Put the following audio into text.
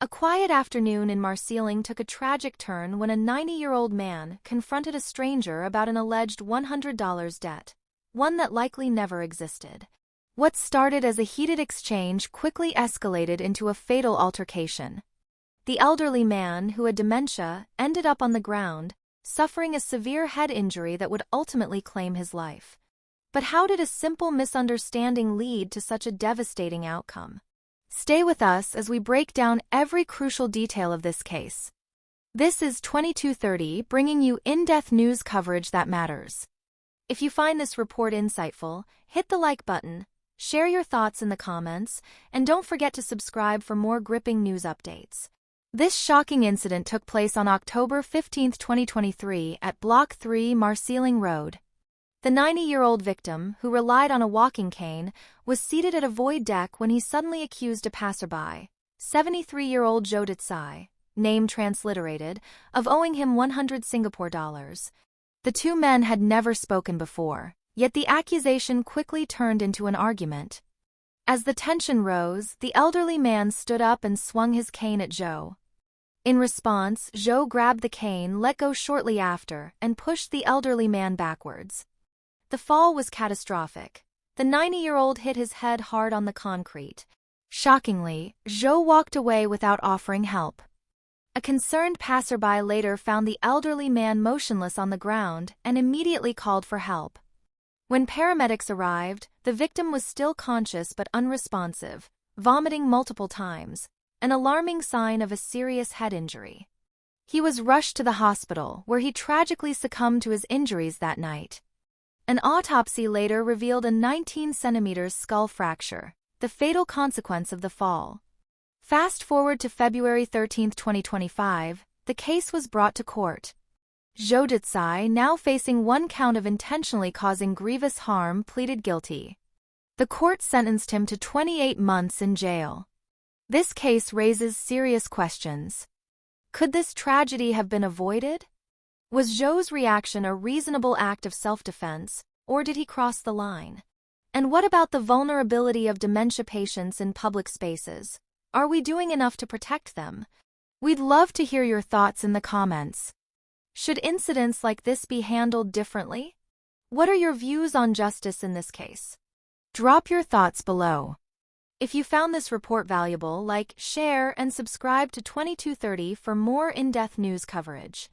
A quiet afternoon in Marsiling took a tragic turn when a 90-year-old man confronted a stranger about an alleged $100 debt, one that likely never existed. What started as a heated exchange quickly escalated into a fatal altercation. The elderly man, who had dementia, ended up on the ground, suffering a severe head injury that would ultimately claim his life. But how did a simple misunderstanding lead to such a devastating outcome? Stay with us as we break down every crucial detail of this case. This is 2230, bringing you in-depth news coverage that matters. If you find this report insightful, hit the like button, share your thoughts in the comments, and don't forget to subscribe for more gripping news updates. This shocking incident took place on October 15, 2023 at Block 3 Marsiling Road. The 90-year-old victim, who relied on a walking cane, was seated at a void deck when he suddenly accused a passerby, 73-year-old Zhou Detsai, name transliterated, of owing him 100 Singapore dollars. The two men had never spoken before, yet the accusation quickly turned into an argument. As the tension rose, the elderly man stood up and swung his cane at Zhou. In response, Zhou grabbed the cane, let go shortly after, and pushed the elderly man backwards. The fall was catastrophic. The 90-year-old hit his head hard on the concrete. Shockingly, Zhou walked away without offering help. A concerned passerby later found the elderly man motionless on the ground and immediately called for help. When paramedics arrived, the victim was still conscious but unresponsive, vomiting multiple times, an alarming sign of a serious head injury. He was rushed to the hospital, where he tragically succumbed to his injuries that night. An autopsy later revealed a 19-centimeter skull fracture, the fatal consequence of the fall. Fast forward to February 13, 2025, the case was brought to court. Zhou Detsai, now facing one count of intentionally causing grievous harm, pleaded guilty. The court sentenced him to 28 months in jail. This case raises serious questions. Could this tragedy have been avoided? Was Zhou's reaction a reasonable act of self-defense, or did he cross the line? And what about the vulnerability of dementia patients in public spaces? Are we doing enough to protect them? We'd love to hear your thoughts in the comments. Should incidents like this be handled differently? What are your views on justice in this case? Drop your thoughts below. If you found this report valuable, like, share, and subscribe to 2230 for more in-depth news coverage.